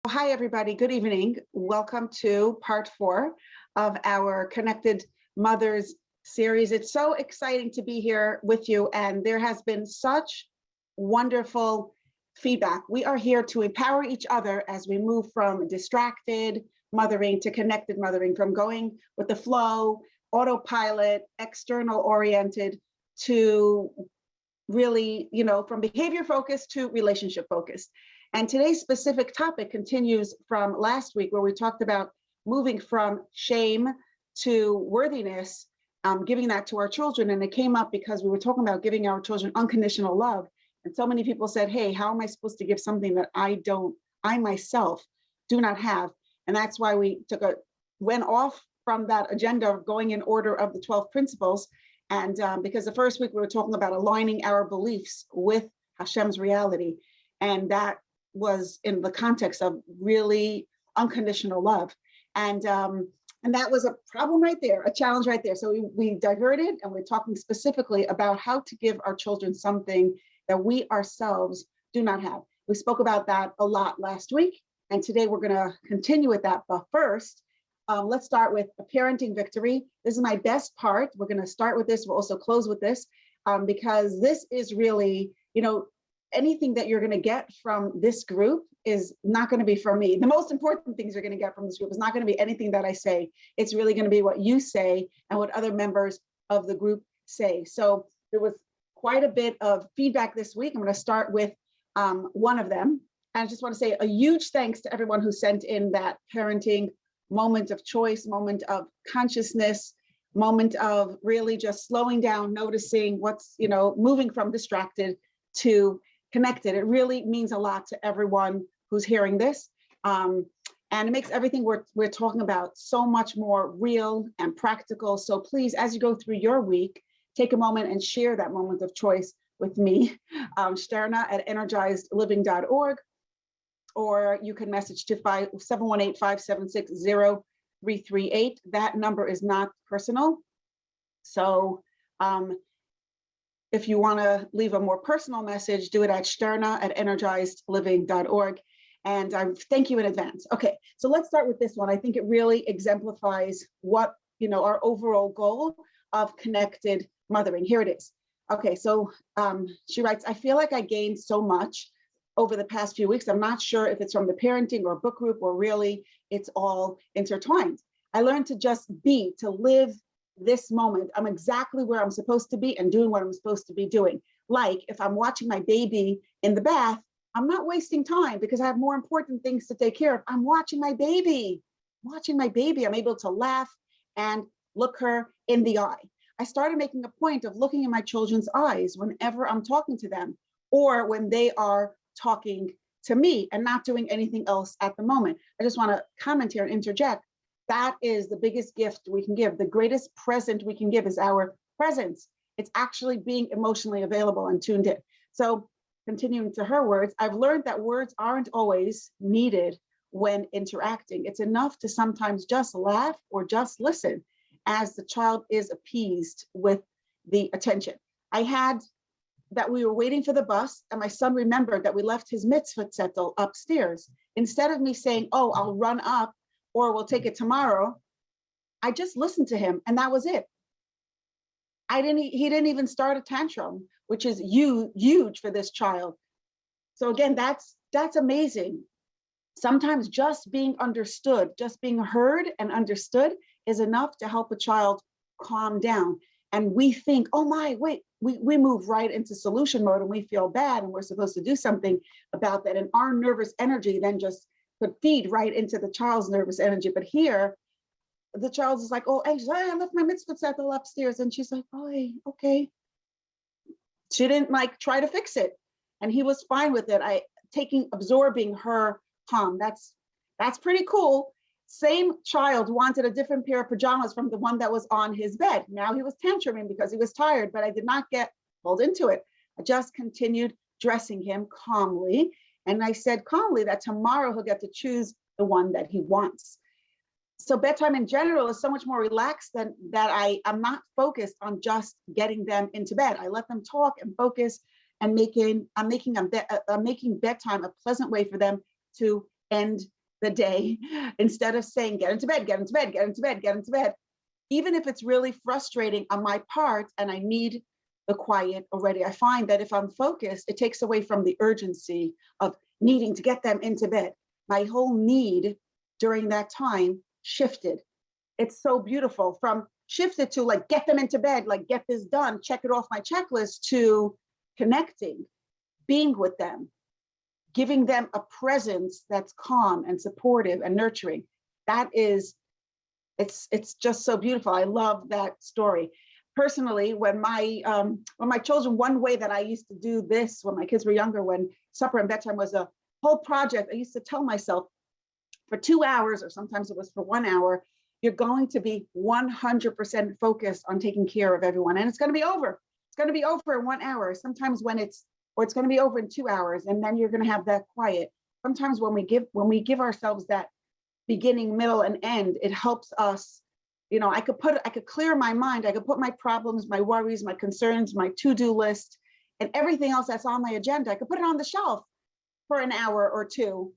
Hi, everybody. Good evening. Welcome to part 4 of our Connected Mothers series. It's so exciting to be here with you, and there has been such wonderful feedback. We are here to empower each other as we move from distracted mothering to connected mothering, from going with the flow, autopilot, external oriented, to really, from behavior focused to relationship focused. And today's specific topic continues from last week, where we talked about moving from shame to worthiness, giving that to our children. And it came up because we were talking about giving our children unconditional love. And so many people said, hey, how am I supposed to give something that I myself do not have? And that's why we went off from that agenda of going in order of the 12 principles. And because the first week we were talking about aligning our beliefs with Hashem's reality. And that was in the context of really unconditional love. And that was a problem right there, a challenge right there. So we diverted, and we're talking specifically about how to give our children something that we ourselves do not have. We spoke about that a lot last week, and today we're going to continue with that. But first, let's start with a parenting victory. This is my best part. We're going to start with this. We'll also close with this because this is really, anything that you're going to get from this group is not going to be from me. The most important things you're going to get from this group is not going to be anything that I say. It's really going to be what you say and what other members of the group say. So there was quite a bit of feedback this week. I'm going to start with one of them. And I just want to say a huge thanks to everyone who sent in that parenting moment of choice, moment of consciousness, moment of really just slowing down, noticing what's, moving from distracted to connected. It really means a lot to everyone who's hearing this. And it makes everything we're talking about so much more real and practical. So please, as you go through your week, take a moment and share that moment of choice with me, Shterna at energizedliving.org, or you can message to 718-576-0338. That number is not personal. So if you want to leave a more personal message, do it at Shterna at energizedliving.org. And I thank you in advance. Okay, so let's start with this one. I think it really exemplifies what, our overall goal of connected mothering. Here it is. Okay, so she writes, I feel like I gained so much over the past few weeks. I'm not sure if it's from the parenting or book group, or really it's all intertwined. I learned to just be, to live this moment. I'm exactly where I'm supposed to be and doing what I'm supposed to be doing. Like if I'm watching my baby in the bath, I'm not wasting time because I have more important things to take care of. I'm watching my baby. I'm able to laugh and look her in the eye. I started making a point of looking in my children's eyes whenever I'm talking to them, or when they are talking to me, and not doing anything else at the moment. I just want to comment here and interject. That is the biggest gift we can give. The greatest present we can give is our presence. It's actually being emotionally available and tuned in. So continuing to her words, I've learned that words aren't always needed when interacting. It's enough to sometimes just laugh or just listen as the child is appeased with the attention. I had that we were waiting for the bus, and my son remembered that we left his mitzvah zettel upstairs. Instead of me saying, oh, I'll run up, or we'll take it tomorrow, I just listened to him, and that was it. He didn't even start a tantrum, which is huge for this child. So again, that's amazing. Sometimes just being understood, just being heard and understood is enough to help a child calm down. And we think, oh my, wait, we move right into solution mode and we feel bad and we're supposed to do something about that. And our nervous energy then just could feed right into the child's nervous energy. But here, the child is like, oh, I left my mitzvah zettel upstairs. And she's like, oh, okay. She didn't try to fix it. And he was fine with it. Absorbing her calm. That's pretty cool. Same child wanted a different pair of pajamas from the one that was on his bed. Now he was tantruming because he was tired, but I did not get pulled into it. I just continued dressing him calmly. And I said calmly that tomorrow he'll get to choose the one that he wants. So bedtime in general is so much more relaxed than that. I'm not focused on just getting them into bed. I let them talk and focus, and I'm making bedtime a pleasant way for them to end the day, instead of saying, get into bed, get into bed, get into bed, get into bed, even if it's really frustrating on my part and I need the quiet already, I find that if I'm focused, it takes away from the urgency of needing to get them into bed. My whole need during that time shifted. It's so beautiful, from shifted to like, get them into bed, like get this done, check it off my checklist, to connecting, being with them, giving them a presence that's calm and supportive and nurturing. That is, it's just so beautiful. I love that story. Personally, when my children, one way that I used to do this when my kids were younger, when supper and bedtime was a whole project, I used to tell myself, for 2 hours, or sometimes it was for 1 hour, you're going to be 100% focused on taking care of everyone, and it's going to be over. It's going to be over in 1 hour. Sometimes or it's going to be over in 2 hours, and then you're going to have that quiet. Sometimes when we give ourselves that beginning, middle, and end, it helps us. I could clear my mind. I could put my problems, my worries, my concerns, my to-do list, and everything else that's on my agenda. I could put it on the shelf for an hour or two,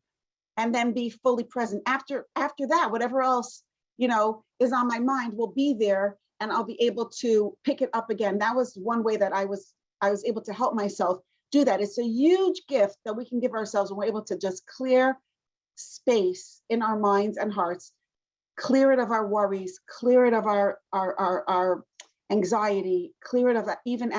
and then be fully present. After that, whatever else is on my mind will be there, and I'll be able to pick it up again. That was one way that I was able to help myself do that. It's a huge gift that we can give ourselves when we're able to just clear space in our minds and hearts, clear it of our worries, clear it of our anxiety, clear it of even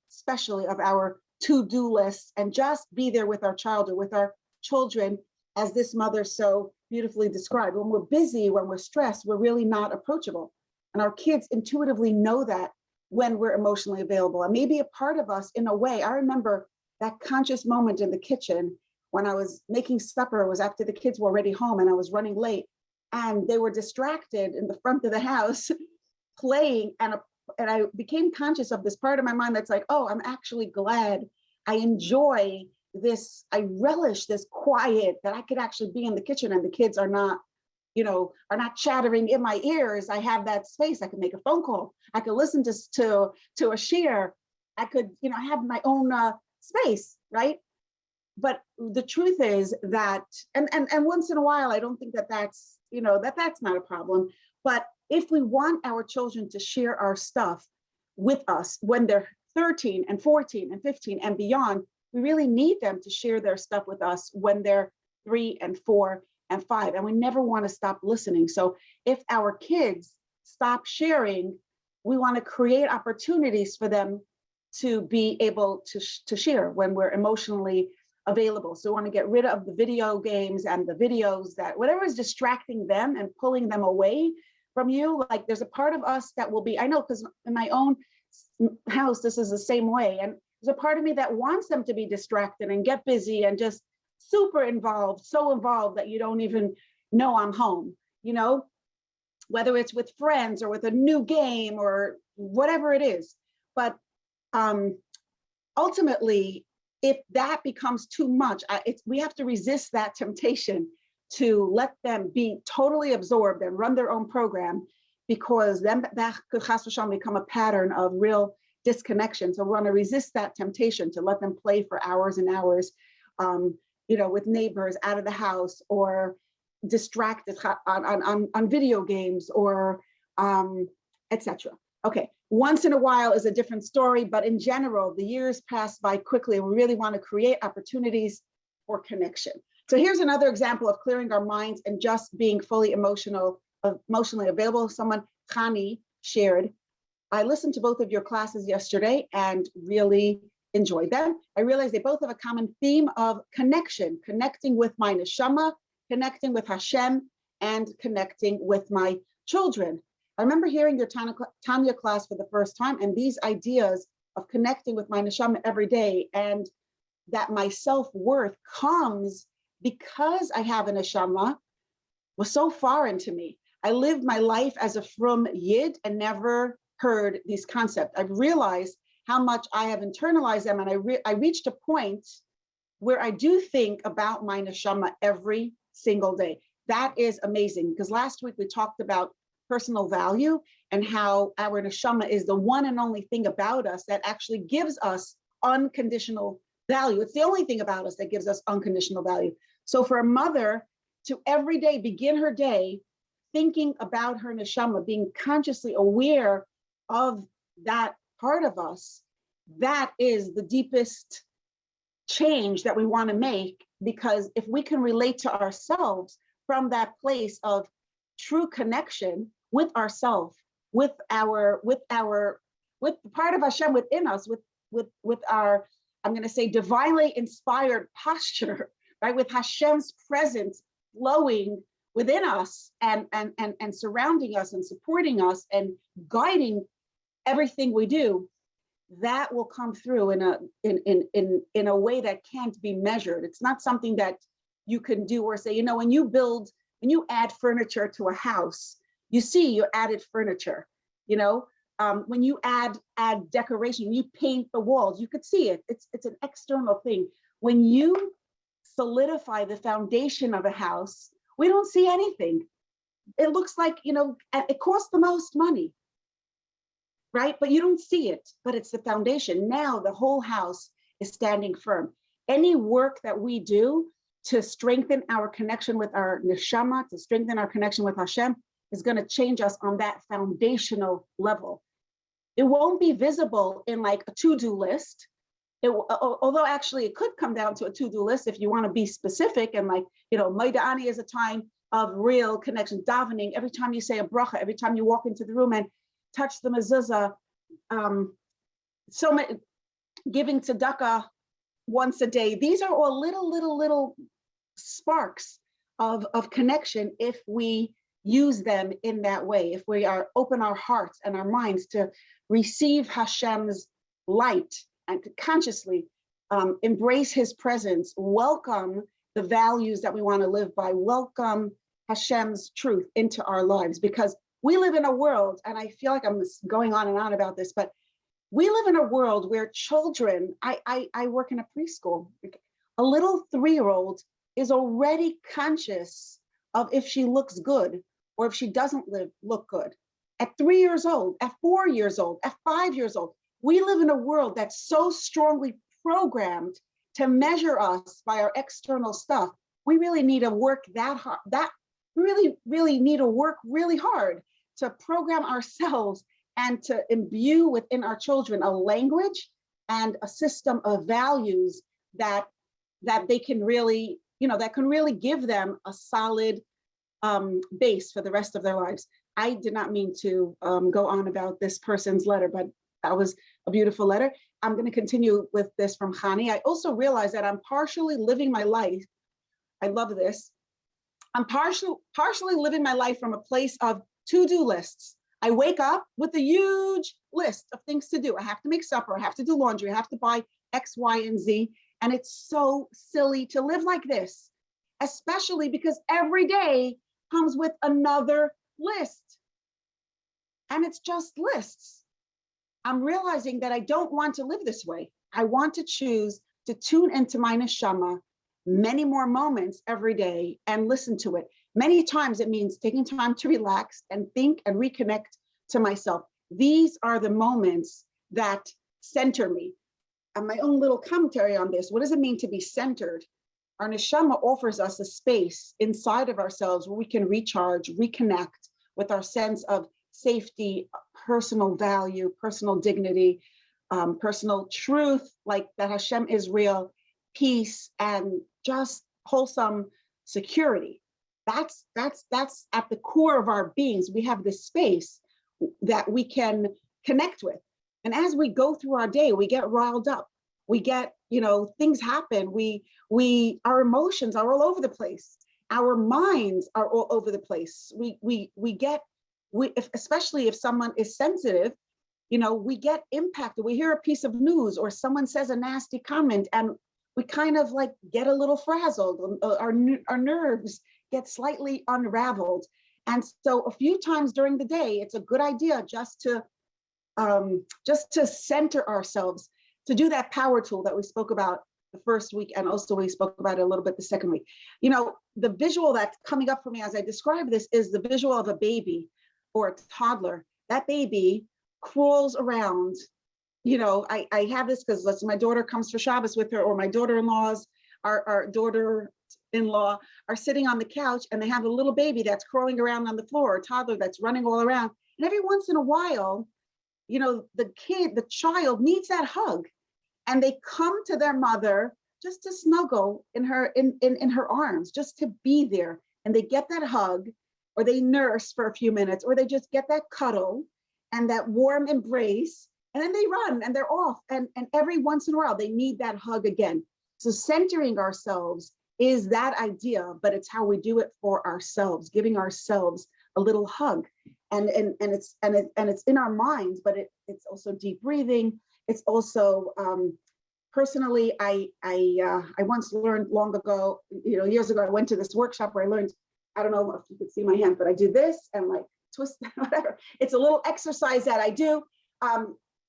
especially of our to-do lists, and just be there with our child or with our children, as this mother so beautifully described. When we're busy, when we're stressed, we're really not approachable. And our kids intuitively know that when we're emotionally available. And maybe a part of us, in a way, I remember that conscious moment in the kitchen when I was making supper. It was after the kids were already home and I was running late, and they were distracted in the front of the house playing. And I became conscious of this part of my mind that's like, oh, I'm actually glad. I enjoy this. I relish this quiet, that I could actually be in the kitchen and the kids are not chattering in my ears. I have that space. I could make a phone call. I could listen to a share. I could, have my own space, right? But the truth is that, and once in a while, I don't think that's not a problem. But if we want our children to share our stuff with us when they're 13 and 14 and 15 and beyond, we really need them to share their stuff with us when they're 3 and 4 and 5. And we never want to stop listening. So if our kids stop sharing, we want to create opportunities for them to be able to share when we're emotionally available. So we want to get rid of the video games and the videos, that whatever is distracting them and pulling them away from you. Like, there's a part of us that will be, I know, because in my own house, this is the same way. And there's a part of me that wants them to be distracted and get busy and just super involved, so involved that you don't even know I'm home, whether it's with friends or with a new game or whatever it is. But ultimately, if that becomes too much, we have to resist that temptation to let them be totally absorbed and run their own program, because then that could become a pattern of real disconnection. So we want to resist that temptation to let them play for hours and hours, with neighbors out of the house, or distracted on video games, or etc. Okay, once in a while is a different story, but in general, the years pass by quickly, and we really want to create opportunities for connection. So here's another example of clearing our minds and just being fully emotionally available. Someone, Khani, shared, I listened to both of your classes yesterday and really enjoyed them. I realized they both have a common theme of connection, connecting with my neshama, connecting with Hashem, and connecting with my children. I remember hearing your Tanya class for the first time, and these ideas of connecting with my neshama every day, and that my self-worth comes because I have a neshama, was so foreign to me. I lived my life as a frum yid and never heard these concepts. I've realized how much I have internalized them, and I reached a point where I do think about my neshama every single day. That is amazing, because last week we talked about personal value and how our neshama is the one and only thing about us that actually gives us unconditional value. It's the only thing about us that gives us unconditional value. So for a mother, to every day begin her day thinking about her neshama, being consciously aware of that part of us, that is the deepest change that we want to make. Because if we can relate to ourselves from that place of true connection with ourselves, with the part of Hashem within us, with our, I'm going to say, divinely inspired posture, right? With Hashem's presence flowing within us and surrounding us and supporting us and guiding everything we do, that will come through in a way that can't be measured. It's not something that you can do or say, when you add furniture to a house, you see you added furniture. When you add decoration, you paint the walls, you could see it. It's an external thing. When you solidify the foundation of a house, we don't see anything. It looks like, it costs the most money, right? But you don't see it, but it's the foundation. Now the whole house is standing firm. Any work that we do to strengthen our connection with our neshama, to strengthen our connection with Hashem, is going to change us on that foundational level. It won't be visible in like a to-do list. Although actually it could come down to a to-do list if you want to be specific, and like, Maida'ani is a time of real connection, davening, every time you say a bracha, every time you walk into the room and touch the mezuzah, so many, giving tzedakah once a day. These are all little sparks of connection if we use them in that way, if we are open our hearts and our minds to receive Hashem's light and to consciously embrace his presence, welcome the values that we want to live by, welcome Hashem's truth into our lives. Because we live in a world, and I feel like I'm going on and on about this, but we live in a world where children, I work in a preschool, a little 3-year-old is already conscious of if she looks good or if she doesn't look good. At 3 years old, at 4 years old, at 5 years old, we live in a world that's so strongly programmed to measure us by our external stuff. We really need to work that hard. Really need to work really hard to program ourselves and to imbue within our children a language and a system of values that they can really, that can really give them a solid base for the rest of their lives. I did not mean to go on about this person's letter, but that was a beautiful letter. I'm going to continue with this from Hani. I also realize that I'm partially living my life. I love this. I'm partially living my life from a place of to-do lists. I wake up with a huge list of things to do. I have to make supper. I have to do laundry. I have to buy X, Y, and Z. And it's so silly to live like this, especially because every day comes with another list. And it's just lists. I'm realizing that I don't want to live this way. I want to choose to tune into my neshama many more moments every day and listen to it. Many times it means taking time to relax and think and reconnect to myself. These are the moments that center me. And my own little commentary on this, what does it mean to be centered? Our neshama offers us a space inside of ourselves where we can recharge, reconnect with our sense of safety, personal value, personal dignity, personal truth, like that Hashem is real, peace, and just wholesome security. That's at the core of our beings. We have this space that we can connect with. And as we go through our day, we get riled up. We get, things happen. Our emotions are all over the place. Our minds are all over the place. Especially if someone is sensitive, we get impacted. We hear a piece of news or someone says a nasty comment and we kind of like get a little frazzled. Our nerves get slightly unraveled. And so a few times during the day, it's a good idea just to center ourselves, to do that power tool that we spoke about the first week, and also we spoke about it a little bit the second week. The visual that's coming up for me as I describe this is the visual of a baby or a toddler. That baby crawls around. I have this because my daughter comes for Shabbos with her, or my daughter-in-laws, our daughter in-law are sitting on the couch and they have a little baby that's crawling around on the floor, a toddler that's running all around. And every once in a while, the child needs that hug, and they come to their mother just to snuggle in her arms, just to be there. And they get that hug, or they nurse for a few minutes, or they just get that cuddle and that warm embrace, and then they run and they're off. And every once in a while, they need that hug again. So centering ourselves is that idea, but it's how we do it for ourselves, giving ourselves a little hug. And it's in our minds, but it's also deep breathing. It's also personally, I once learned long ago, years ago, I went to this workshop where I learned, I don't know if you could see my hand, but I do this and like twist, whatever. It's a little exercise that I do.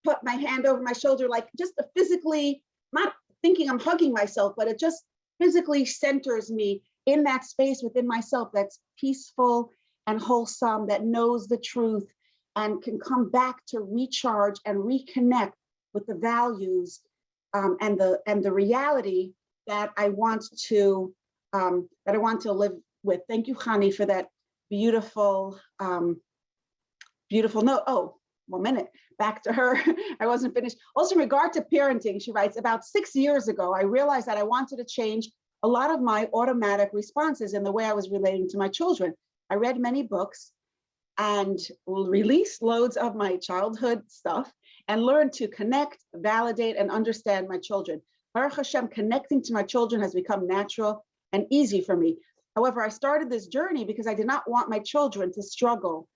Put my hand over my shoulder, like just physically, not thinking I'm hugging myself, but it just physically centers me in that space within myself that's peaceful and wholesome, that knows the truth and can come back to recharge and reconnect with the values and the reality that I want to live with. Thank you, Hani, for that beautiful note. Oh, 1 minute, back to her. I wasn't finished. Also, in regard to parenting, she writes, about 6 years ago, I realized that I wanted to change a lot of my automatic responses in the way I was relating to my children. I read many books and released loads of my childhood stuff and learned to connect, validate, and understand my children. Baruch Hashem, connecting to my children has become natural and easy for me. However, I started this journey because I did not want my children to struggle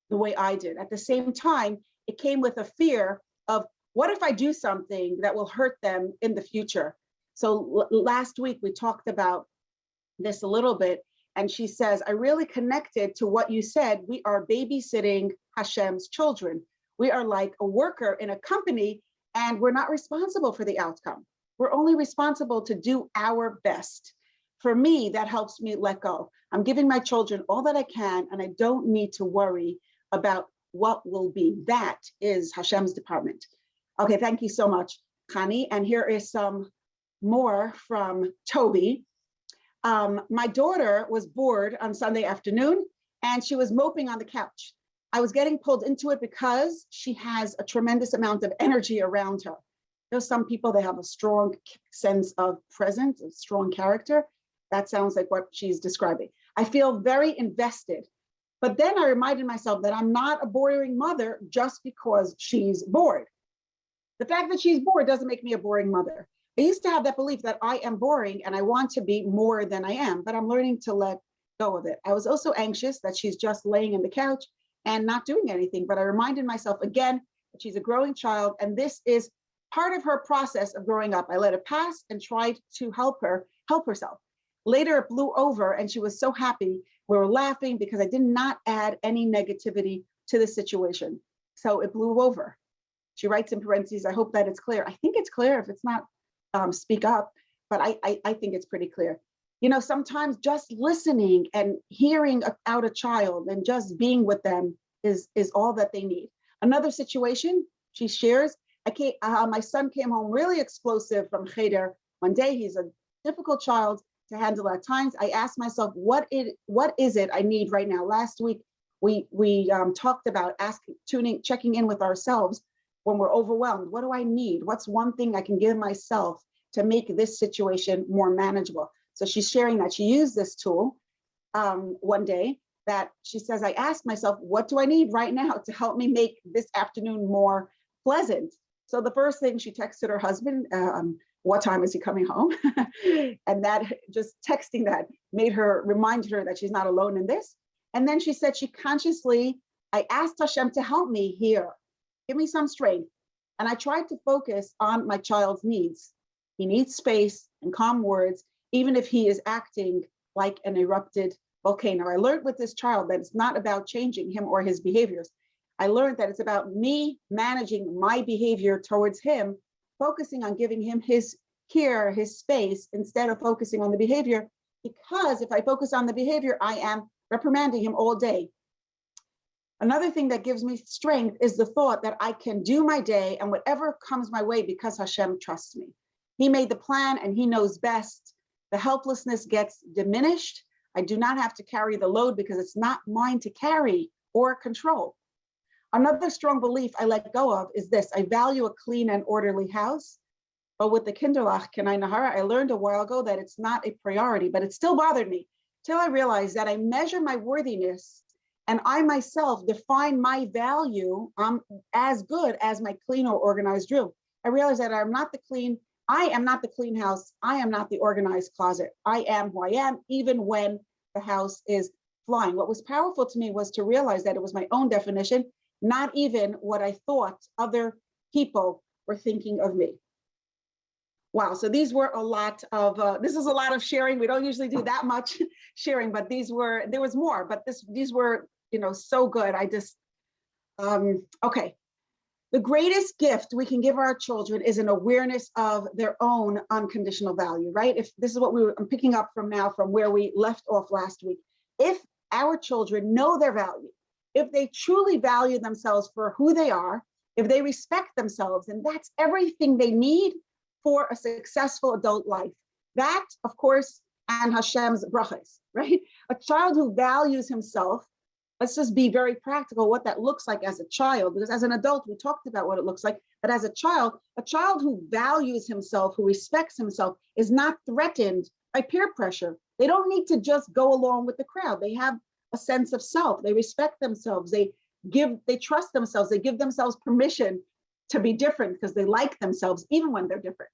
the way I did. At the same time, it came with a fear of, what if I do something that will hurt them in the future? So last week we talked about this a little bit, and she says, I really connected to what you said. We are babysitting Hashem's children. We are like a worker in a company, and we're not responsible for the outcome. We're only responsible to do our best. For me, that helps me let go. I'm giving my children all that I can, and I don't need to worry about what will be. That is Hashem's department. Okay, thank you so much, Khani. And here is some more from Toby. My daughter was bored on Sunday afternoon, and she was moping on the couch. I was getting pulled into it because she has a tremendous amount of energy around her. There's some people that have a strong sense of presence, a strong character. That sounds like what she's describing. I feel very invested. But then I reminded myself that I'm not a boring mother just because she's bored. The fact that she's bored doesn't make me a boring mother. I used to have that belief that I am boring and I want to be more than I am, but I'm learning to let go of it. I was also anxious that she's just laying in the couch and not doing anything, but I reminded myself again that she's a growing child, and this is part of her process of growing up. I let it pass and tried to help her help herself. Later, it blew over and she was so happy. We were laughing because I did not add any negativity to the situation. So it blew over. She writes in parentheses, I hope that it's clear. I think it's clear. If it's not, speak up, but I think it's pretty clear. You know, sometimes just listening and hearing out a child and just being with them is all that they need. Another situation she shares, my son came home really explosive from Cheder one day. He's a difficult child to handle at times. I asked myself, what is it I need right now? Last week, we talked about checking in with ourselves when we're overwhelmed. What do I need? What's one thing I can give myself to make this situation more manageable? So she's sharing that she used this tool one day, that she says, I asked myself, what do I need right now to help me make this afternoon more pleasant? So the first thing, she texted her husband, what time is he coming home? And that, just texting that, reminded her that she's not alone in this. And then she said she consciously, I asked Hashem to help me here, give me some strength. And I tried to focus on my child's needs. He needs space and calm words, even if he is acting like an erupted volcano. I learned with this child that it's not about changing him or his behaviors. I learned that it's about me managing my behavior towards him, focusing on giving him his care, his space, instead of focusing on the behavior. Because if I focus on the behavior, I am reprimanding him all day. Another thing that gives me strength is the thought that I can do my day and whatever comes my way because Hashem trusts me. He made the plan and he knows best. The helplessness gets diminished. I do not have to carry the load because it's not mine to carry or control. Another strong belief I let go of is this: I value a clean and orderly house. But with the Kinderlach Kenai Nahara, I learned a while ago that it's not a priority, but it still bothered me till I realized that I measure my worthiness and I myself define my value as good as my clean or organized room. I realized that I am not the clean house. I am not the organized closet. I am who I am, even when the house is flying. What was powerful to me was to realize that it was my own definition, not even what I thought other people were thinking of me. Wow, so these were a lot of, this is a lot of sharing. We don't usually do that much sharing, but there was more, but these were, so good. Okay. The greatest gift we can give our children is an awareness of their own unconditional value, right? If this is what I'm picking up from now, from where we left off last week. If our children know their value, if they truly value themselves for who they are, if they respect themselves, and that's everything they need for a successful adult life. That, of course, and Hashem's brachas, right? A child who values himself, let's just be very practical what that looks like as a child, because as an adult, we talked about what it looks like, but as a child who values himself, who respects himself, is not threatened by peer pressure. They don't need to just go along with the crowd. They have a sense of self. They respect themselves. They trust themselves. They give themselves permission to be different because they like themselves, even when they're different.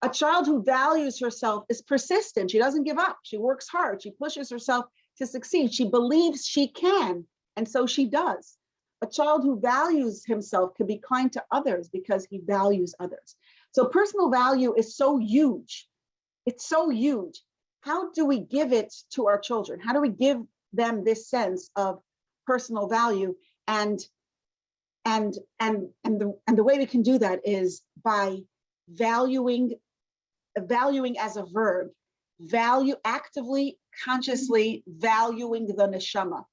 A child who values herself is persistent. She doesn't give up. She works hard. She pushes herself to succeed. She believes she can, and so she does. A child who values himself can be kind to others because he values others. So personal value is so huge. It's so huge. How do we give it to our children? How do we give them this sense of personal value? And the way we can do that is by valuing as a verb, actively, consciously valuing the neshama.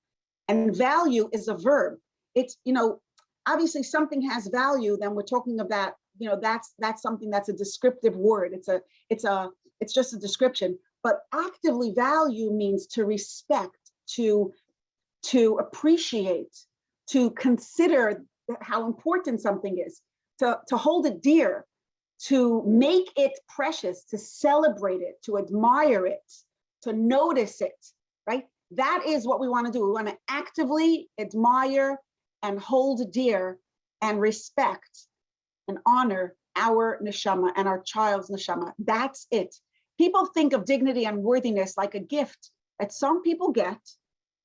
And value is a verb. It's, obviously something has value, then we're talking about, that's something that's a descriptive word. It's just a description. But actively value means to respect, to appreciate, to consider how important something is, to hold it dear, to make it precious, to celebrate it, to admire it, to notice it, right? That is what we want to do. We want to actively admire and hold dear and respect and honor our neshama and our child's neshama. That's it. People think of dignity and worthiness like a gift that some people get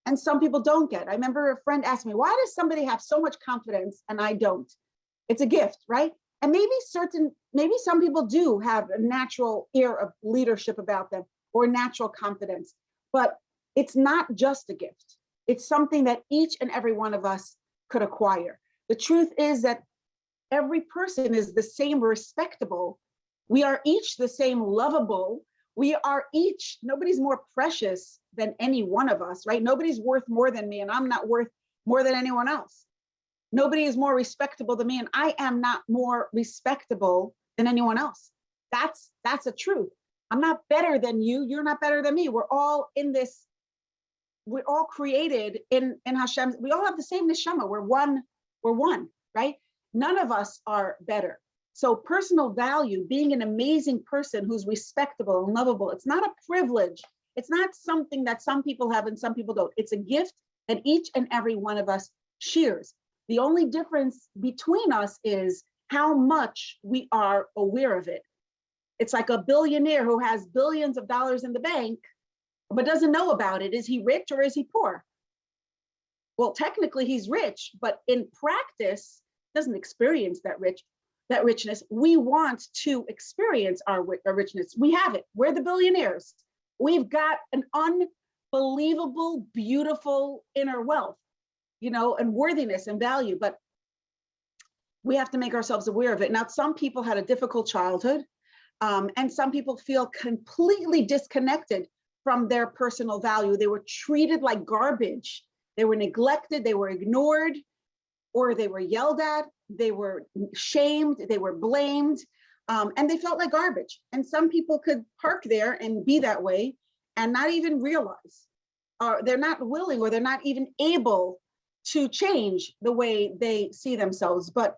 and some people don't get. I remember a friend asked me, why does somebody have so much confidence and I don't? It's a gift, right? And maybe some people do have a natural air of leadership about them or natural confidence, but it's not just a gift. It's something that each and every one of us could acquire. The truth is that every person is the same respectable. We are each the same lovable. We are each, nobody's more precious than any one of us, right? Nobody's worth more than me, and I'm not worth more than anyone else. Nobody is more respectable than me, and I am not more respectable than anyone else. That's a truth. I'm not better than you. You're not better than me. We're all in this. We're all created in Hashem. We all have the same neshama. We're one, right? None of us are better. So personal value, being an amazing person who's respectable and lovable, it's not a privilege. It's not something that some people have and some people don't. It's a gift that each and every one of us shares. The only difference between us is how much we are aware of it. It's like a billionaire who has billions of dollars in the bank, but doesn't know about it. Is he rich or is he poor? Well, technically he's rich, but in practice, doesn't experience that richness. We want to experience our richness. We have it. We're the billionaires. We've got an unbelievable, beautiful inner wealth, and worthiness and value, but we have to make ourselves aware of it. Now, some people had a difficult childhood, and some people feel completely disconnected from their personal value. They were treated like garbage. They were neglected, they were ignored, or they were yelled at, they were shamed, they were blamed. And they felt like garbage. And some people could park there and be that way and not even realize, or they're not willing, or they're not even able to change the way they see themselves. But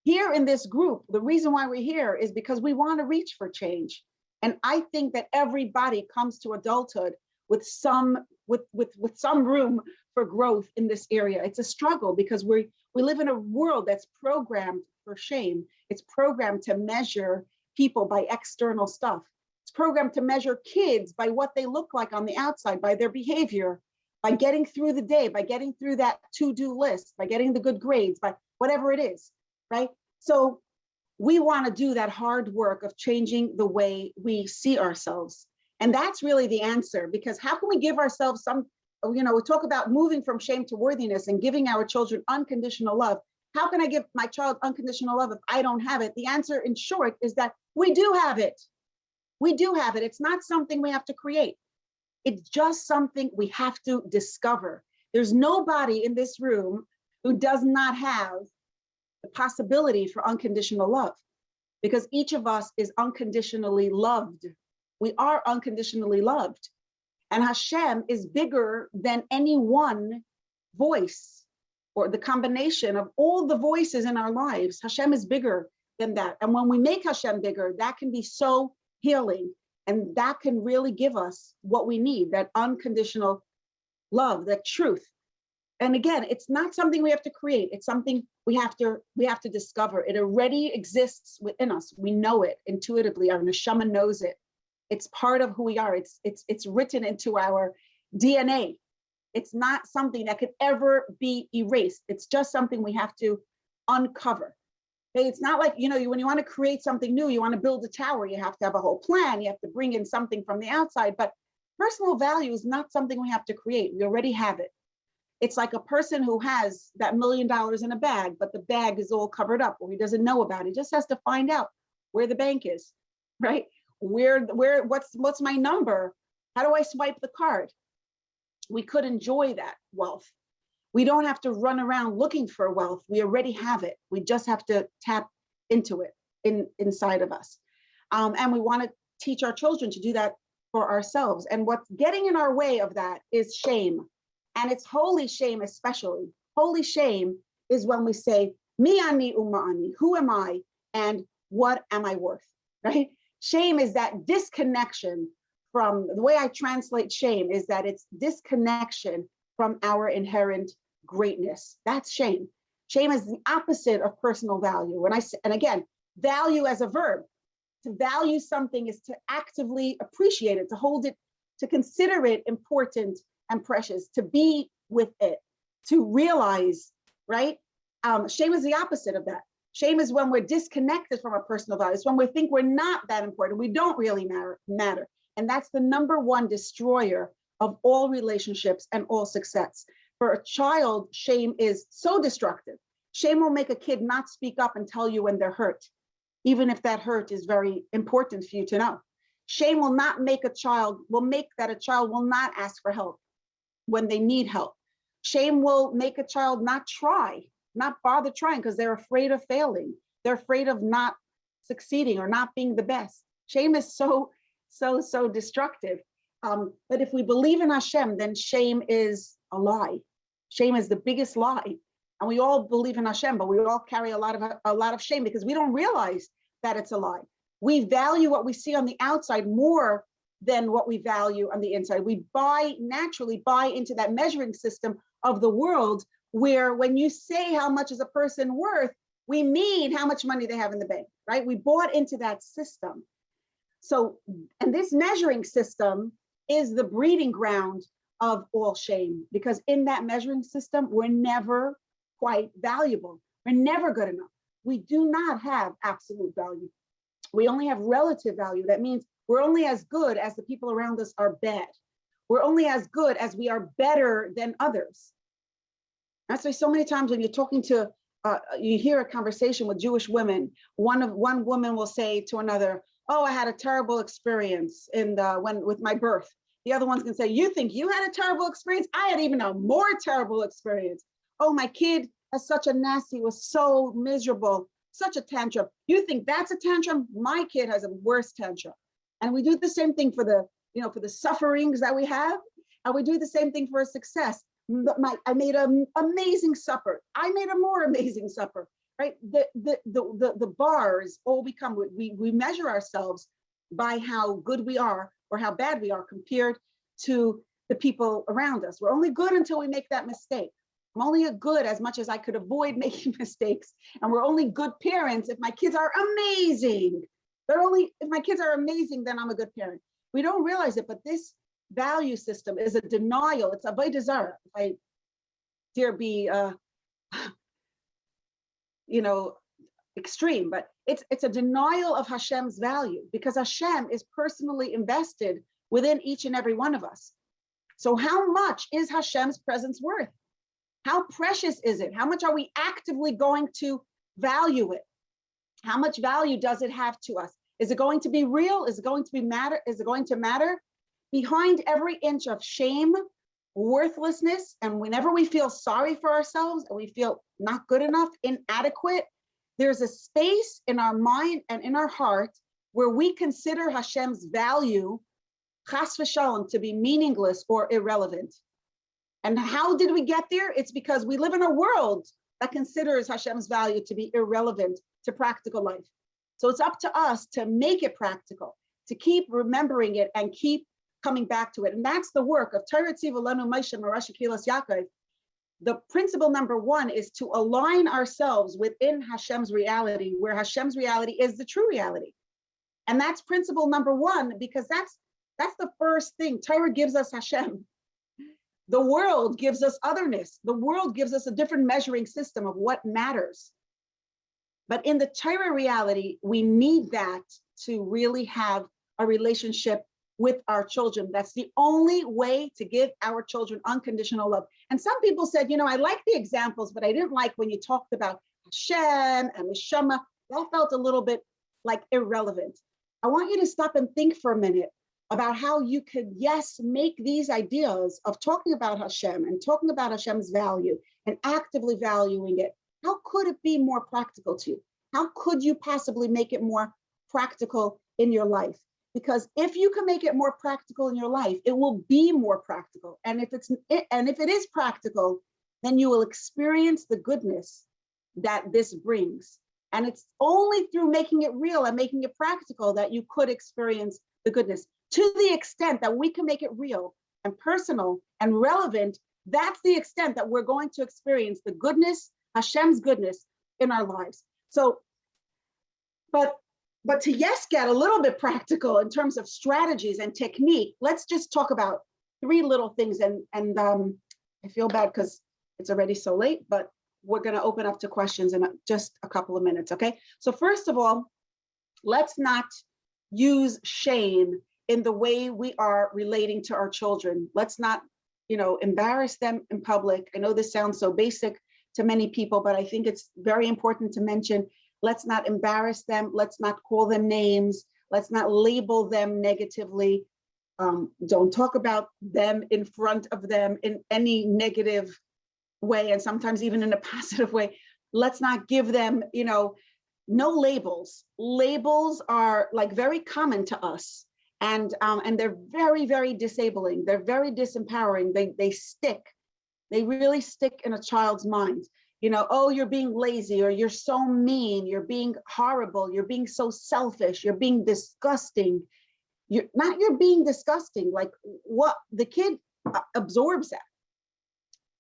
here in this group, the reason why we're here is because we want to reach for change. And I think that everybody comes to adulthood with some room for growth in this area. It's a struggle because we live in a world that's programmed for shame. It's programmed to measure people by external stuff. It's programmed to measure kids by what they look like on the outside, by their behavior, by getting through the day, by getting through that to-do list, by getting the good grades, by whatever it is, right? So we want to do that hard work of changing the way we see ourselves. And that's really the answer, because how can we give ourselves some, we talk about moving from shame to worthiness and giving our children unconditional love. How can I give my child unconditional love if I don't have it? The answer, in short, is that we do have it. We do have it. It's not something we have to create. It's just something we have to discover. There's nobody in this room who does not have the possibility for unconditional love, because each of us is unconditionally loved. We are unconditionally loved. And Hashem is bigger than any one voice or the combination of all the voices in our lives. Hashem is bigger than that. And when we make Hashem bigger, that can be so healing. And that can really give us what we need, that unconditional love, that truth. And again, it's not something we have to create. It's something we have to discover. It already exists within us. We know it intuitively. Our neshama knows it. It's part of who we are. It's written into our DNA. It's not something that could ever be erased. It's just something we have to uncover. Okay? It's not like, when you want to create something new, you want to build a tower, you have to have a whole plan. You have to bring in something from the outside. But personal value is not something we have to create. We already have it. It's like a person who has that $1 million in a bag, but the bag is all covered up, or he doesn't know about it. He just has to find out where the bank is, right? What's my number? How do I swipe the card? We could enjoy that wealth. We don't have to run around looking for wealth. We already have it. We just have to tap into it inside of us. And we want to teach our children to do that for ourselves. And what's getting in our way of that is shame. And it's holy shame especially. Holy shame is when we say, mi ani uma ani, who am I and what am I worth, right? Shame is that disconnection from, the way I translate shame is that it's disconnection from our inherent greatness. That's shame. Shame is the opposite of personal value. And again, value as a verb. To value something is to actively appreciate it, to hold it, to consider it important and precious, to be with it, to realize, right? Shame is the opposite of that. Shame is when we're disconnected from our personal values, when we think we're not that important, we don't really matter. And that's the #1 destroyer of all relationships and all success. For a child, shame is so destructive. Shame will make a kid not speak up and tell you when they're hurt, even if that hurt is very important for you to know. Shame will not make a child will not ask for help when they need help. Shame will make a child not bother trying because they're afraid of failing. They're afraid of not succeeding or not being the best. Shame is so destructive. But if we believe in Hashem, then shame is a lie. Shame is the biggest lie. And we all believe in Hashem, but we all carry a lot of shame because we don't realize that it's a lie. We value what we see on the outside more than what we value on the inside. We naturally buy into that measuring system of the world, where when you say how much is a person worth, we mean how much money they have in the bank, right? We bought into that system. So, and this measuring system is the breeding ground of all shame, because in that measuring system, we're never quite valuable. We're never good enough. We do not have absolute value. We only have relative value. That means we're only as good as the people around us are bad. We're only as good as we are better than others. That's why so many times when you're talking to, you hear a conversation with Jewish women, one woman will say to another, "Oh, I had a terrible experience with my birth." The other one's gonna say, "You think you had a terrible experience? I had even a more terrible experience. Oh, my kid has such a nasty, was so miserable. such a tantrum. You think that's a tantrum? My kid has a worse tantrum. And we do the same thing for the, for the sufferings that we have. And we do the same thing for a success. I made an amazing supper. I made a more amazing supper, right? The bars all become, we measure ourselves by how good we are or how bad we are compared to the people around us. We're only good until we make that mistake. I'm only a good as much as I could avoid making mistakes. And we're only good parents if my kids are amazing. If my kids are amazing, then I'm a good parent. We don't realize it, but this value system is a denial. It's avodah zarah. If I dare be, extreme, but it's a denial of Hashem's value, because Hashem is personally invested within each and every one of us. So how much is Hashem's presence worth? How precious is it? How much are we actively going to value it? How much value does it have to us? Is it going to be real? Is it going to matter? Is it going to matter? Behind every inch of shame, worthlessness, and whenever we feel sorry for ourselves and we feel not good enough, inadequate, there's a space in our mind and in our heart where we consider Hashem's value, chas v'shalom, to be meaningless or irrelevant. And how did we get there? It's because we live in a world that considers Hashem's value to be irrelevant to practical life. So it's up to us to make it practical, to keep remembering it and keep coming back to it. And that's the work of Torah Tziva Lanu Moshe Marashi Kilas Yaakov. The principle number one is to align ourselves within Hashem's reality, where Hashem's reality is the true reality. And that's principle number one, because that's the first thing. Torah gives us Hashem. The world gives us otherness. The world gives us a different measuring system of what matters. But in the Torah reality, we need that to really have a relationship with our children. That's the only way to give our children unconditional love. And some people said, I like the examples, but I didn't like when you talked about Hashem and Neshama. That felt a little bit like irrelevant. I want you to stop and think for a minute about how you could, yes, make these ideas of talking about Hashem and talking about Hashem's value and actively valuing it. How could it be more practical to you? How could you possibly make it more practical in your life? Because if you can make it more practical in your life, it will be more practical. And if it is practical, then you will experience the goodness that this brings. And it's only through making it real and making it practical that you could experience the goodness. To the extent that we can make it real and personal and relevant, that's the extent that we're going to experience the goodness, Hashem's goodness in our lives. So, but to get a little bit practical in terms of strategies and technique, let's just talk about three little things. And I feel bad because it's already so late, but we're going to open up to questions in just a couple of minutes, okay? So first of all, let's not use shame in the way we are relating to our children. Let's not, embarrass them in public. I know this sounds so basic to many people, but I think it's very important to mention. Let's not embarrass them. Let's not call them names. Let's not label them negatively. Don't talk about them in front of them in any negative way, and sometimes even in a positive way. Let's not give them, no labels. Labels are like very common to us, and they're very, very disabling. They're very disempowering. They stick. They really stick in a child's mind. Oh, you're being lazy, or you're so mean, you're being horrible, you're being so selfish, you're being disgusting. You're being disgusting. Like, what the kid absorbs that.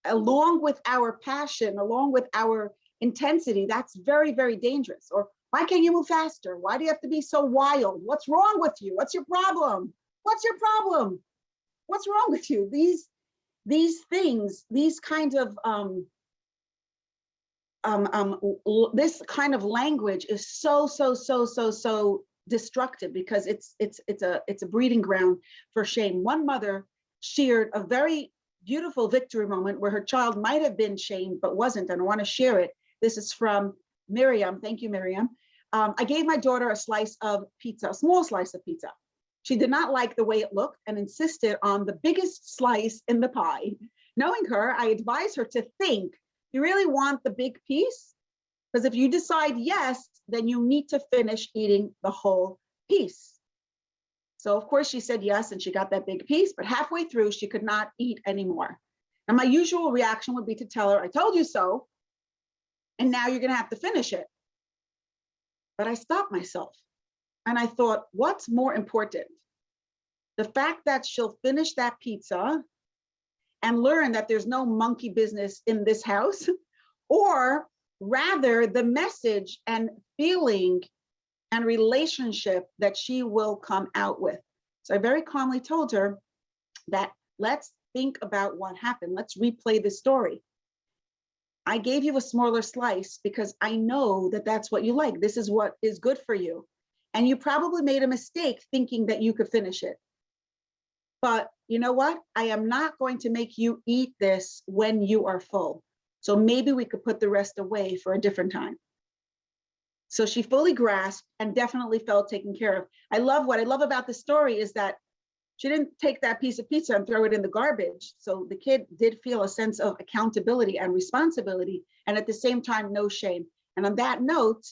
Along with our passion, along with our intensity, that's very, very dangerous. Or why can't you move faster? Why do you have to be so wild? What's wrong with you? What's your problem? What's your problem? What's wrong with you? These things, these kinds of this kind of language is so destructive, because it's a breeding ground for shame. One mother shared a very beautiful victory moment where her child might have been shamed but wasn't, and I want to share it. This is from Miriam. Thank you, Miriam. I gave my daughter a slice of pizza, a small slice of pizza. She did not like the way it looked and insisted on the biggest slice in the pie. Knowing her, I advised her to think, you really want the big piece? Because if you decide yes, then you need to finish eating the whole piece. So of course she said yes, and she got that big piece, but halfway through she could not eat anymore. And my usual reaction would be to tell her, I told you so, and now you're gonna have to finish it. But I stopped myself and I thought, what's more important? The fact that she'll finish that pizza and learn that there's no monkey business in this house, or rather the message and feeling and relationship that she will come out with. So I very calmly told her that let's think about what happened. Let's replay the story. I gave you a smaller slice because I know that that's what you like. This is what is good for you. And you probably made a mistake thinking that you could finish it. But you know what? I am not going to make you eat this when you are full. So maybe we could put the rest away for a different time. So she fully grasped and definitely felt taken care of. What I love about the story is that she didn't take that piece of pizza and throw it in the garbage. So the kid did feel a sense of accountability and responsibility, and at the same time, no shame. And on that note,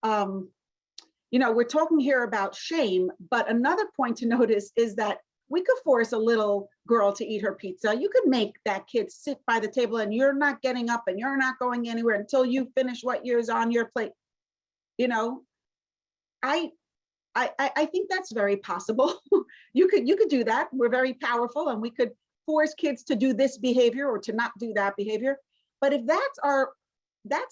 we're talking here about shame, but another point to notice is that we could force a little girl to eat her pizza. You could make that kid sit by the table and you're not getting up and you're not going anywhere until you finish what is on your plate. I think that's very possible. You could do that. We're very powerful, and we could force kids to do this behavior or to not do that behavior. But if that's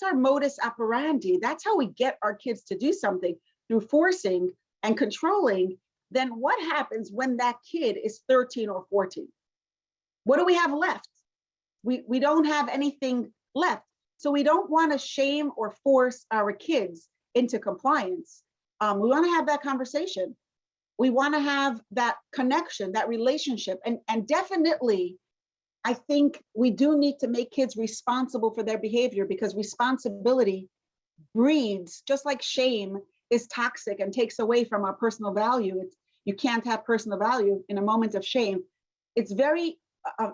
our modus operandi, that's how we get our kids to do something, through forcing and controlling, then what happens when that kid is 13 or 14? What do we have left? We don't have anything left. So we don't want to shame or force our kids into compliance. We want to have that conversation. We want to have that connection, that relationship. And definitely, I think we do need to make kids responsible for their behavior, because responsibility breeds, just like shame is toxic and takes away from our personal value. You can't have personal value in a moment of shame. It's very,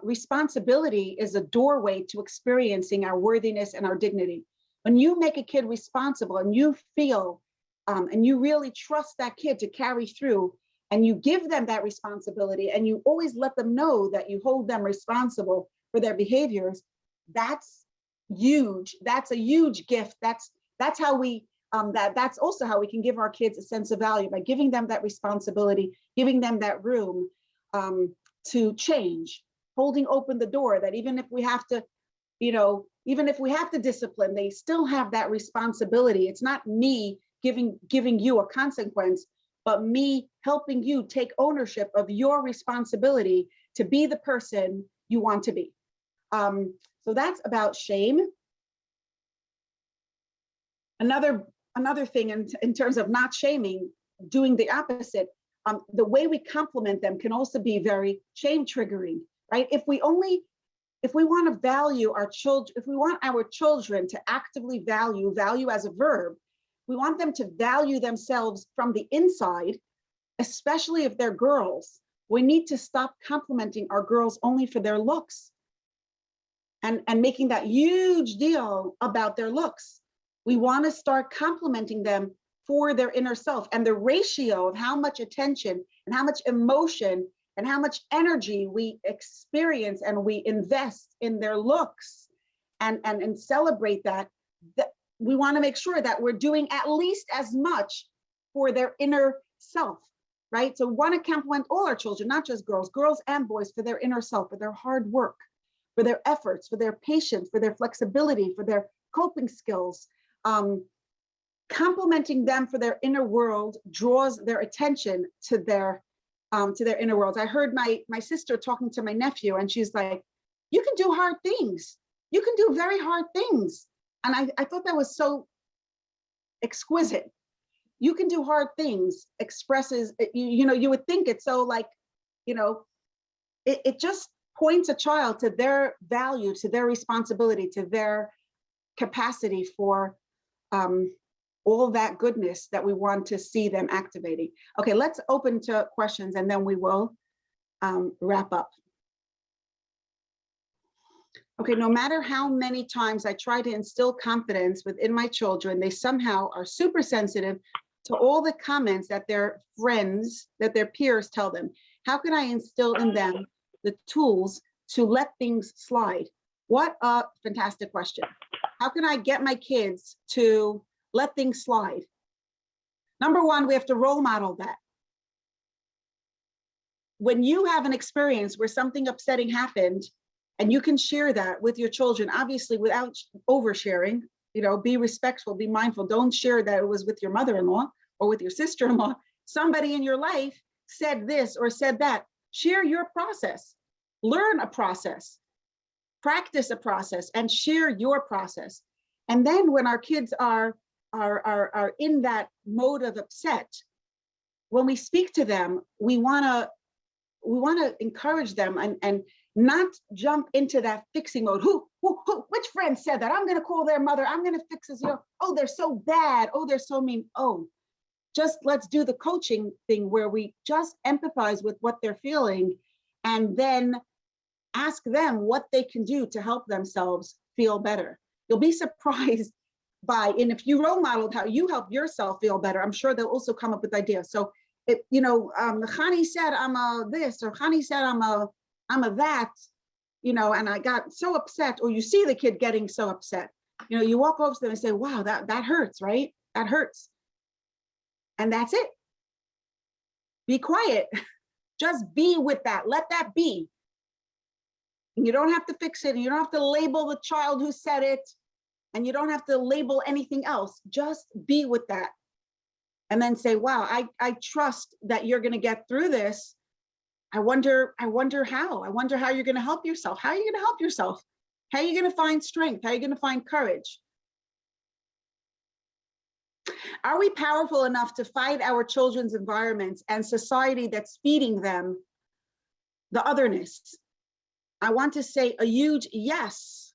responsibility is a doorway to experiencing our worthiness and our dignity. When you make a kid responsible and you feel and you really trust that kid to carry through, and you give them that responsibility, and you always let them know that you hold them responsible for their behaviors, that's huge. That's a huge gift. That's how we that's also how we can give our kids a sense of value, by giving them that responsibility, giving them that room to change, holding open the door, that even if we have to, even if we have to discipline, they still have that responsibility. It's not me giving you a consequence, but me helping you take ownership of your responsibility to be the person you want to be. So that's about shame. Another thing in terms of not shaming, doing the opposite, the way we compliment them can also be very shame triggering, right? If we want to value our children, if we want our children to actively value as a verb, we want them to value themselves from the inside, especially if they're girls. We need to stop complimenting our girls only for their looks and making that huge deal about their looks. We want to start complimenting them for their inner self, and the ratio of how much attention and how much emotion and how much energy we experience and we invest in their looks and celebrate that we want to make sure that we're doing at least as much for their inner self, right? So we want to compliment all our children, not just girls and boys, for their inner self, for their hard work, for their efforts, for their patience, for their flexibility, for their coping skills. Complimenting them for their inner world draws their attention to their inner worlds. I heard my sister talking to my nephew, and she's like, "You can do hard things. You can do very hard things." And I thought that was so exquisite. You can do hard things expresses, you would think it's so like, it just points a child to their value, to their responsibility, to their capacity for all that goodness that we want to see them activating. Okay, let's open to questions, and then we will wrap up. Okay, no matter how many times I try to instill confidence within my children, they somehow are super sensitive to all the comments that their friends, that their peers tell them. How can I instill in them the tools to let things slide? What a fantastic question. How can I get my kids to let things slide? Number one, we have to role model that. When you have an experience where something upsetting happened, and you can share that with your children, obviously without oversharing, be respectful, be mindful. Don't share that it was with your mother-in-law or with your sister-in-law. Somebody in your life said this or said that. Share your process, learn a process, practice a process, and share your process. And then when our kids are in that mode of upset, when we speak to them, we want to encourage them and not jump into that fixing mode. Which friend said that? I'm going to call their mother. I'm going to fix this. Oh, they're so bad. Oh, they're so mean. Oh, just let's do the coaching thing where we just empathize with what they're feeling and then ask them what they can do to help themselves feel better. You'll be surprised and if you role modeled how you help yourself feel better, I'm sure they'll also come up with ideas. So, Khani said I'm a this, or Khani said I'm a that, and I got so upset, or you see the kid getting so upset, you walk over to them and say, wow, that hurts, right? That hurts. And that's it. Be quiet. Just be with that. Let that be. And you don't have to fix it. And you don't have to label the child who said it. And you don't have to label anything else. Just be with that. And then say, wow, I trust that you're going to get through this. I wonder how. I wonder how you're going to help yourself. How are you going to help yourself? How are you going to find strength? How are you going to find courage? Are we powerful enough to fight our children's environments and society that's feeding them the otherness? I want to say a huge yes.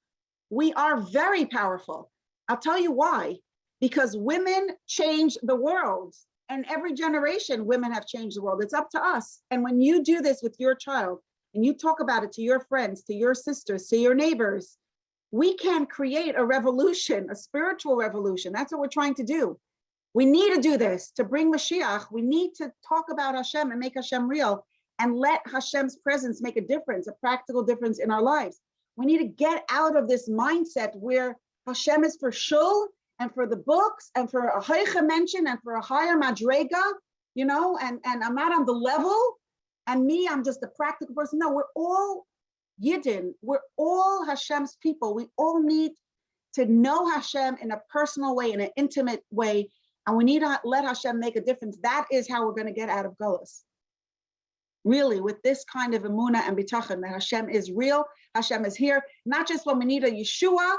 We are very powerful. I'll tell you why. Because women change the world. And every generation, women have changed the world. It's up to us. And when you do this with your child, and you talk about it to your friends, to your sisters, to your neighbors, we can create a revolution, a spiritual revolution. That's what we're trying to do. We need to do this to bring Mashiach. We need to talk about Hashem and make Hashem real and let Hashem's presence make a difference, a practical difference in our lives. We need to get out of this mindset where Hashem is for shul and for the books and for a haicha mention and for a higher madrega, and I'm not on the level, and me, I'm just a practical person. No, we're all Yidden. We're all Hashem's people. We all need to know Hashem in a personal way, in an intimate way, and we need to let Hashem make a difference. That is how we're going to get out of Golos. Really, with this kind of emunah and bitachon, that Hashem is real, Hashem is here, not just when we need a Yeshua.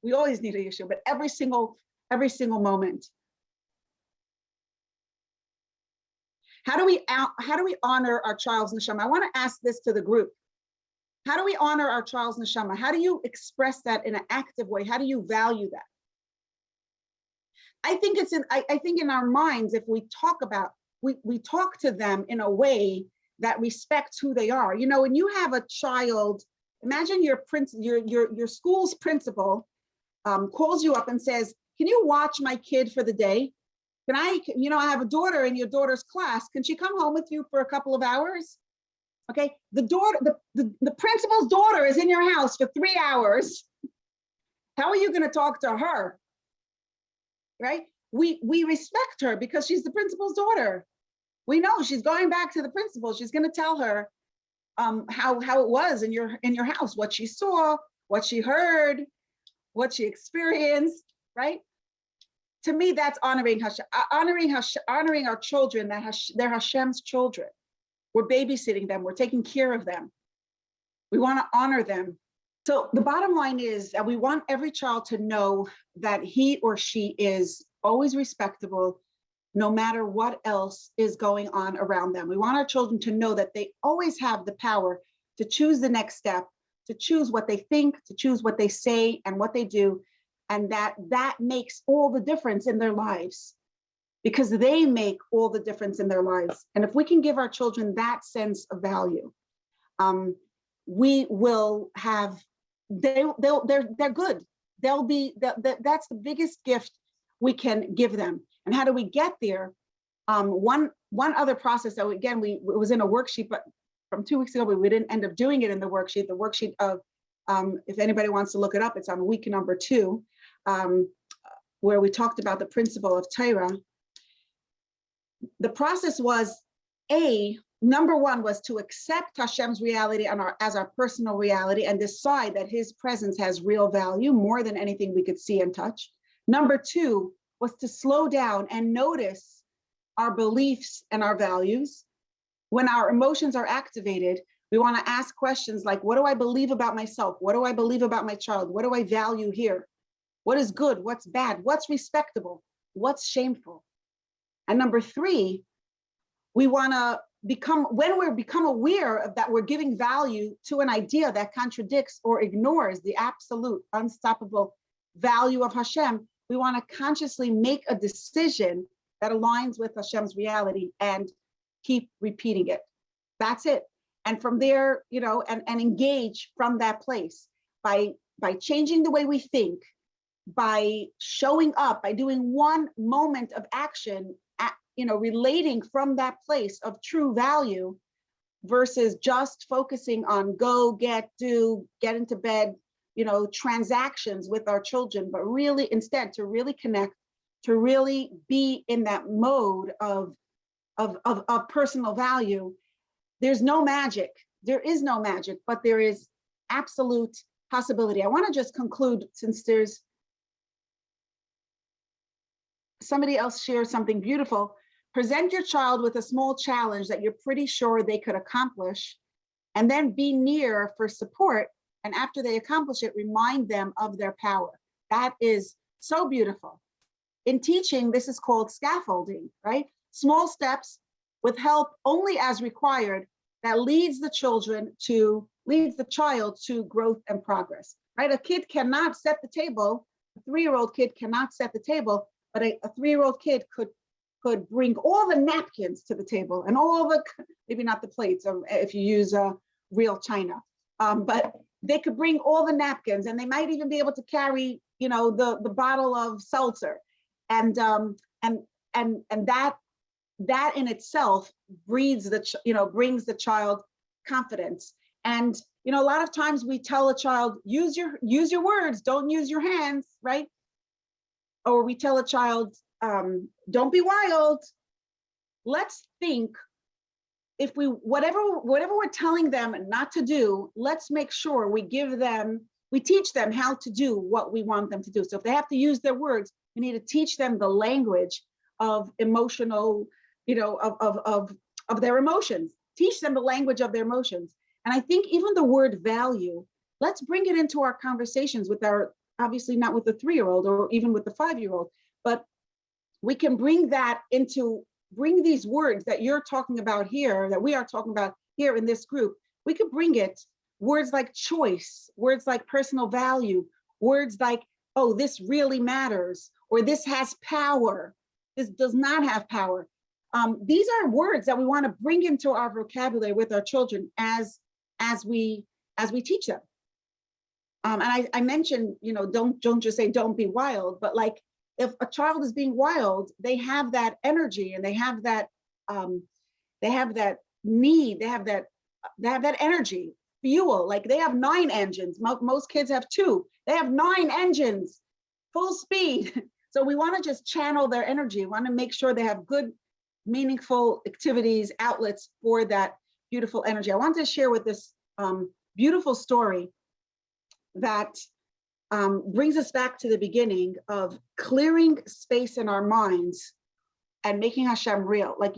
We always need a Yeshua, but every single moment. How do we honor our child's neshama? I want to ask this to the group. How do we honor our child's neshama? How do you express that in an active way? How do you value that? I think in our minds, if we talk about, we talk to them in a way that respects who they are. When you have a child, imagine your school's principal calls you up and says, can you watch my kid for the day? I have a daughter in your daughter's class. Can she come home with you for a couple of hours? Okay, the principal's daughter is in your house for 3 hours. How are you going to talk to her? Right? We respect her because she's the principal's daughter. We know she's going back to the principal. She's going to tell her how it was in your house, what she saw, what she heard, what she experienced. Right? To me, that's honoring Hashem, honoring our children. They're Hashem's children. We're babysitting them. We're taking care of them. We want to honor them. So the bottom line is that we want every child to know that he or she is always respectable, no matter what else is going on around them. We want our children to know that they always have the power to choose the next step, to choose what they think, to choose what they say and what they do, and that makes all the difference in their lives, because they make all the difference in their lives. And if we can give our children that sense of value, we will have, they're good. That's the biggest gift we can give them. And how do we get there? One other process that again, it was in a worksheet, but from 2 weeks ago, we didn't end up doing it in the worksheet. The worksheet of, if anybody wants to look it up, it's on week number 2, where we talked about the principle of Torah. The process was, number 1 was to accept Hashem's reality as our personal reality and decide that his presence has real value, more than anything we could see and touch. Number 2 was to slow down and notice our beliefs and our values. When our emotions are activated, we want to ask questions like, what do I believe about myself? What do I believe about my child? What do I value here? What is good? What's bad? What's respectable? What's shameful? And number 3, we want to when we become aware of that, we're giving value to an idea that contradicts or ignores the absolute unstoppable value of Hashem. We want to consciously make a decision that aligns with Hashem's reality and keep repeating it. That's it. And from there, and engage from that place by changing the way we think, by showing up, by doing one moment of action, relating from that place of true value versus just focusing on go, get, do, get into bed, transactions with our children, but really instead to really connect, to really be in that mode of personal value. There's no magic. There is no magic, but there is absolute possibility. I want to just conclude, since there's somebody else shared something beautiful. Present your child with a small challenge that you're pretty sure they could accomplish, and then be near for support. And after they accomplish it, remind them of their power. That is so beautiful. In teaching, this is called scaffolding, right? Small steps with help only as required that leads the child to growth and progress, right? A kid cannot set the table. A 3-year-old kid cannot set the table, but a 3-year-old kid could bring all the napkins to the table and all the, maybe not the plates, if you use real china, but they could bring all the napkins, and they might even be able to carry, the bottle of seltzer, and that in itself brings the child confidence. And a lot of times we tell a child, use your words, don't use your hands, right? Or we tell a child, don't be wild. Let's think, if whatever we're telling them not to do, let's make sure we teach them how to do what we want them to do. So if they have to use their words, we need to teach them the language of emotional, of their emotions. Teach them the language of their emotions. And I think even the word value, let's bring it into our conversations with obviously not with the 3-year-old or even with the 5-year-old, but we can bring these words that you're talking about here, that we are talking about here in this group. We could bring it, words like choice, words like personal value, words like, oh, this really matters, or this has power, this does not have power. These are words that we want to bring into our vocabulary with our children as we teach them. And I mentioned, don't just say don't be wild, but like, if a child is being wild, they have that energy, and they have that need, they have that energy, fuel. Like they have 9 engines. Most kids have 2. They have 9 engines, full speed. So we want to just channel their energy. We want to make sure they have good, meaningful activities, outlets for that beautiful energy. I want to share with this beautiful story that brings us back to the beginning of clearing space in our minds and making Hashem real, like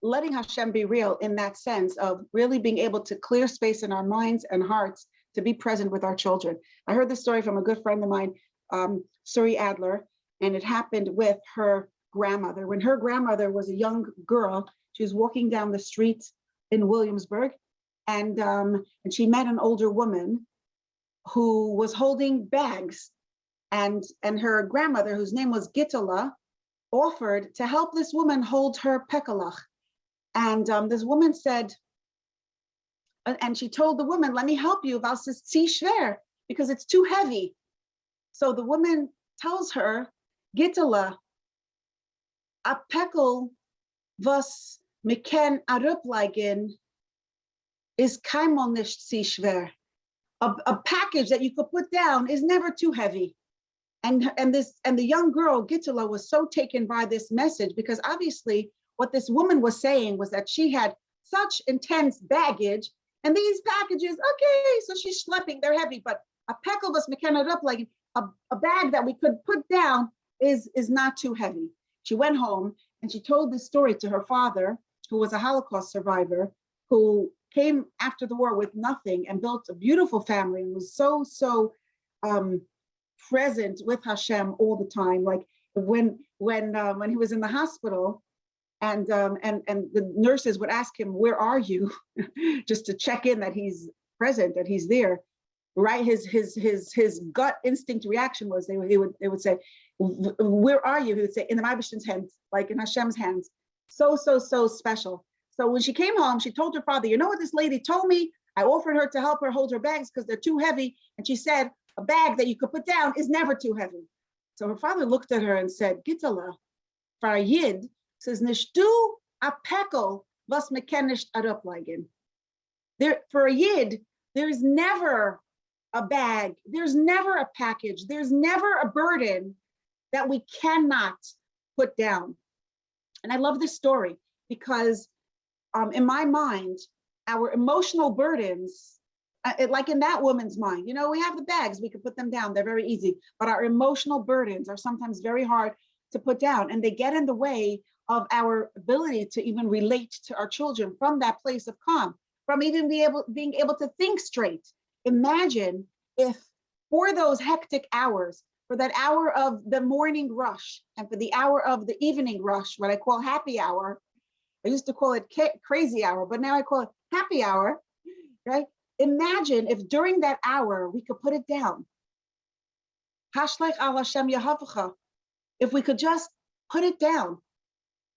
letting Hashem be real in that sense of really being able to clear space in our minds and hearts to be present with our children. I heard this story from a good friend of mine, Suri Adler, and it happened with her grandmother. When her grandmother was a young girl, she was walking down the street in Williamsburg, and she met an older woman who was holding bags, and her grandmother, whose name was Gitala, offered to help this woman hold her pekalach. And this woman said, And she told the woman, let me help you, was ist zu schwer, because it's too heavy. So the woman tells her, Gittele, a pekel was me ken aruplegen is keinmal nicht zu schwer. A package that you could put down is never too heavy. And the young girl, Gittele, was so taken by this message, because obviously what this woman was saying was that she had such intense baggage, and these packages, okay, so she's schlepping, they're heavy, but a pekel was me ken aruplegen, a bag that we could put down is not too heavy. She went home and she told this story to her father, who was a Holocaust survivor, who came after the war with nothing and built a beautiful family and was so present with Hashem all the time. Like when he was in the hospital, and the nurses would ask him, "Where are you?" just to check in that he's present, that he's there. Right, his gut instinct reaction was they would say, "Where are you?" He would say, "In the Eibishter's hands, like in Hashem's hands." So special. So when she came home, she told her father, "You know what this lady told me? I offered her to help her hold her bags because they're too heavy, and she said a bag that you could put down is never too heavy." So her father looked at her and said, "Gittele, for a yid, says nicht du a pekel was me ken nicht aruplegen." There, for a yid, there's never a bag, there's never a package, there's never a burden that we cannot put down. And I love this story because in my mind, our emotional burdens, like in that woman's mind, you know, we have the bags, we can put them down, they're very easy, but our emotional burdens are sometimes very hard to put down, and they get in the way of our ability to even relate to our children from that place of calm, from even being able to think straight. Imagine if for those hectic hours, for that hour of the morning rush and for the hour of the evening rush, what I call happy hour, I used to call it crazy hour, but now I call it happy hour, right? Imagine if during that hour we could put it down. Hashlech al Hashem Yehavecha. If we could just put it down,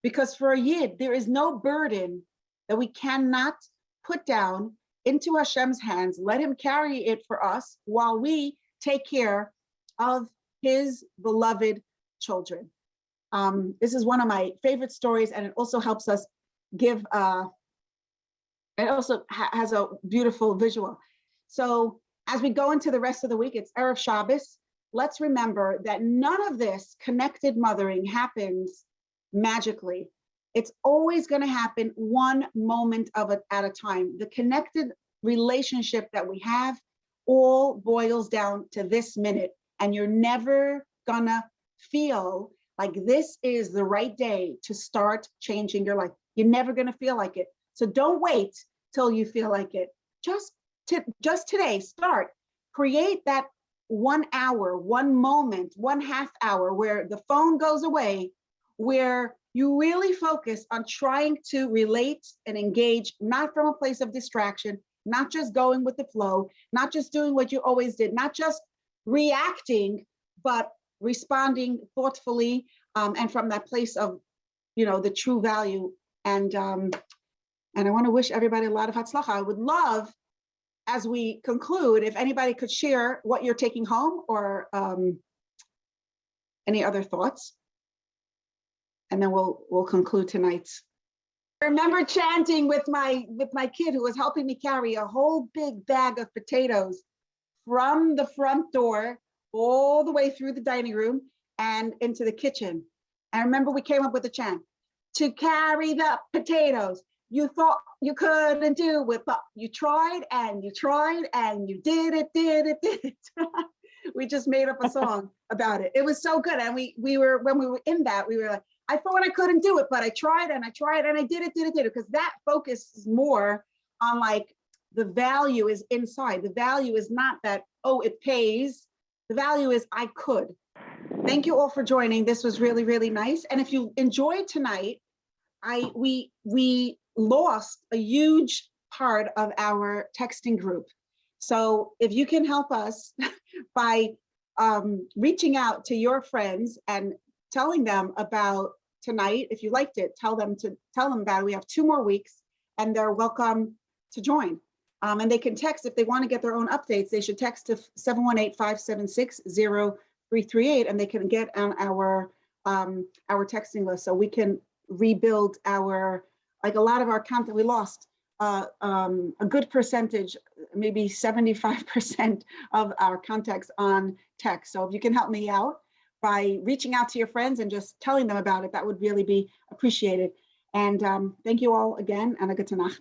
because for a yid, there is no burden that we cannot put down into Hashem's hands, let him carry it for us while we take care of his beloved children. This is one of my favorite stories, and it also helps us give, it also has a beautiful visual. So as we go into the rest of the week, it's Erev Shabbos. Let's remember that none of this connected mothering happens magically. It's always going to happen one moment of it at a time. The connected relationship that we have all boils down to this minute, and you're never gonna feel like this is the right day to start changing your life. You're never gonna feel like it. So don't wait till you feel like it. Just today, start. Create that 1 hour, 1 moment, 1/2 hour where the phone goes away, where you really focus on trying to relate and engage, not from a place of distraction, not just going with the flow, not just doing what you always did, not just reacting, but responding thoughtfully and from that place of, you know, the true value. And I want to wish everybody a lot of hatzlacha. I would love, as we conclude, if anybody could share what you're taking home or any other thoughts. And then we'll conclude tonight's. I remember chanting with my kid who was helping me carry a whole big bag of potatoes from the front door all the way through the dining room and into the kitchen. I remember we came up with a chant: to carry the potatoes, you thought you couldn't do it, but you tried and you tried and you did it. We just made up a song about it. It was so good. And we were, when we were in that, we were like, I thought I couldn't do it, but I tried and I tried and I did it, because that focus is more on like the value is inside. The value is not that, oh, it pays. The value is I could. Thank you all for joining. This was really, really nice. And if you enjoyed tonight, we lost a huge part of our texting group. So if you can help us by reaching out to your friends and telling them about tonight, if you liked it, tell them about it. We have 2 more weeks and they're welcome to join. And they can text if they want to get their own updates. They should text to 718-576-0338, and they can get on our texting list, so we can rebuild our, like a lot of our content we lost. A good percentage, maybe 75% of our contacts on text. So if you can help me out by reaching out to your friends and just telling them about it, that would really be appreciated. And thank you all again, and a gute Nacht.